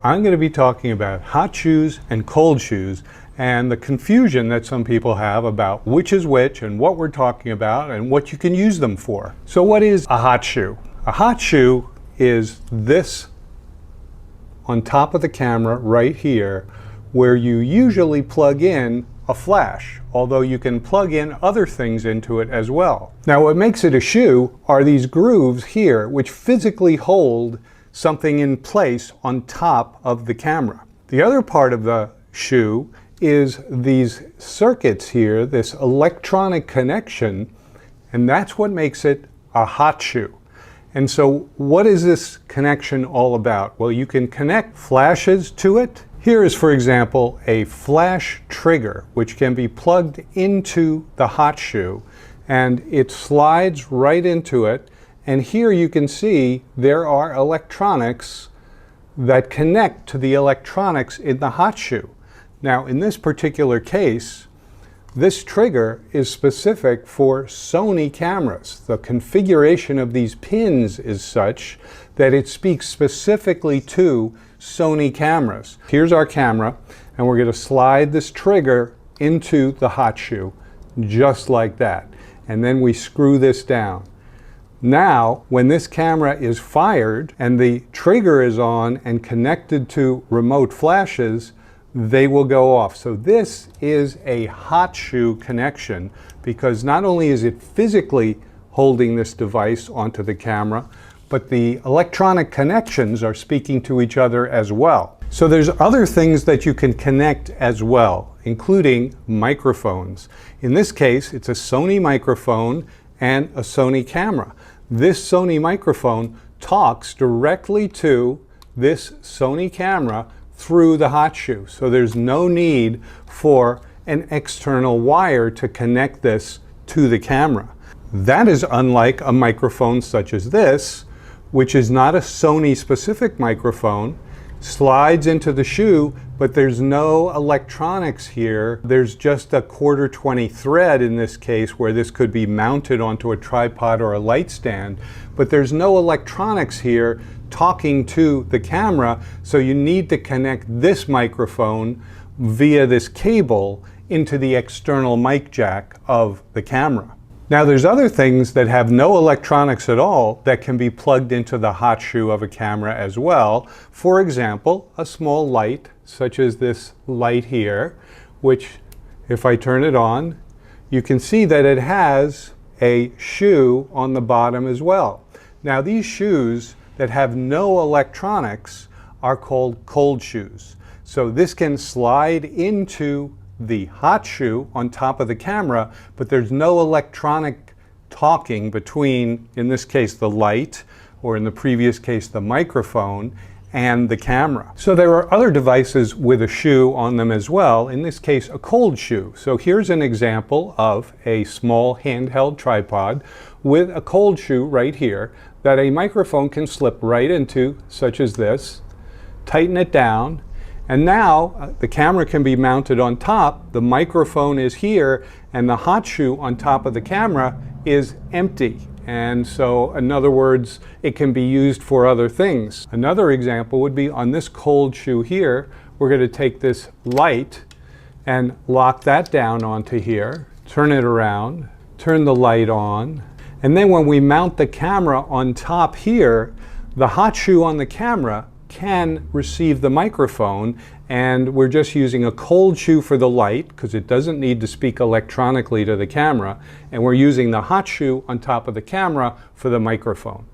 I'm going to be talking about hot shoes and cold shoes and the confusion that some people have about which is which and what we're talking about and what you can use them for. So what is a hot shoe? A hot shoe is this on top of the camera right here, where you usually plug in a flash, although you can plug in other things into it as well. Now what makes it a shoe are these grooves here, which physically hold something in place on top of the camera. The other part of the shoe is these circuits here, this electronic connection, and that's what makes it a hot shoe. And so what is this connection all about? Well, you can connect flashes to it. Here is, for example, a flash trigger, which can be plugged into the hot shoe, and it slides right into it. And here you can see there are electronics that connect to the electronics in the hot shoe. Now, in this particular case, this trigger is specific for Sony cameras. The configuration of these pins is such that it speaks specifically to Sony cameras. Here's our camera, and we're going to slide this trigger into the hot shoe, just like that. And then we screw this down. Now, when this camera is fired and the trigger is on and connected to remote flashes, they will go off. So this is a hot shoe connection because not only is it physically holding this device onto the camera, but the electronic connections are speaking to each other as well. So there's other things that you can connect as well, including microphones. In this case, it's a Sony microphone and a Sony camera. This Sony microphone talks directly to this Sony camera through the hot shoe. So there's no need for an external wire to connect this to the camera. That is unlike a microphone such as this, which is not a Sony specific microphone, slides into the shoe, but there's no electronics here. There's just a 1/4-20 thread in this case where this could be mounted onto a tripod or a light stand, but there's no electronics here talking to the camera, so you need to connect this microphone via this cable into the external mic jack of the camera. Now there's other things that have no electronics at all that can be plugged into the hot shoe of a camera as well. For example, a small light, such as this light here, which if I turn it on, you can see that it has a shoe on the bottom as well. Now these shoes that have no electronics are called cold shoes. So this can slide into the hot shoe on top of the camera, but there's no electronic talking between, in this case, the light, or in the previous case, the microphone, and the camera. So there are other devices with a shoe on them as well, in this case, a cold shoe. So here's an example of a small handheld tripod with a cold shoe right here that a microphone can slip right into, such as this, tighten it down, and now the camera can be mounted on top, the microphone is here, and the hot shoe on top of the camera is empty. And so, in other words, it can be used for other things. Another example would be on this cold shoe here, we're going to take this light and lock that down onto here, turn it around, turn the light on, and then when we mount the camera on top here, the hot shoe on the camera can receive the microphone, and we're just using a cold shoe for the light because it doesn't need to speak electronically to the camera, and we're using the hot shoe on top of the camera for the microphone.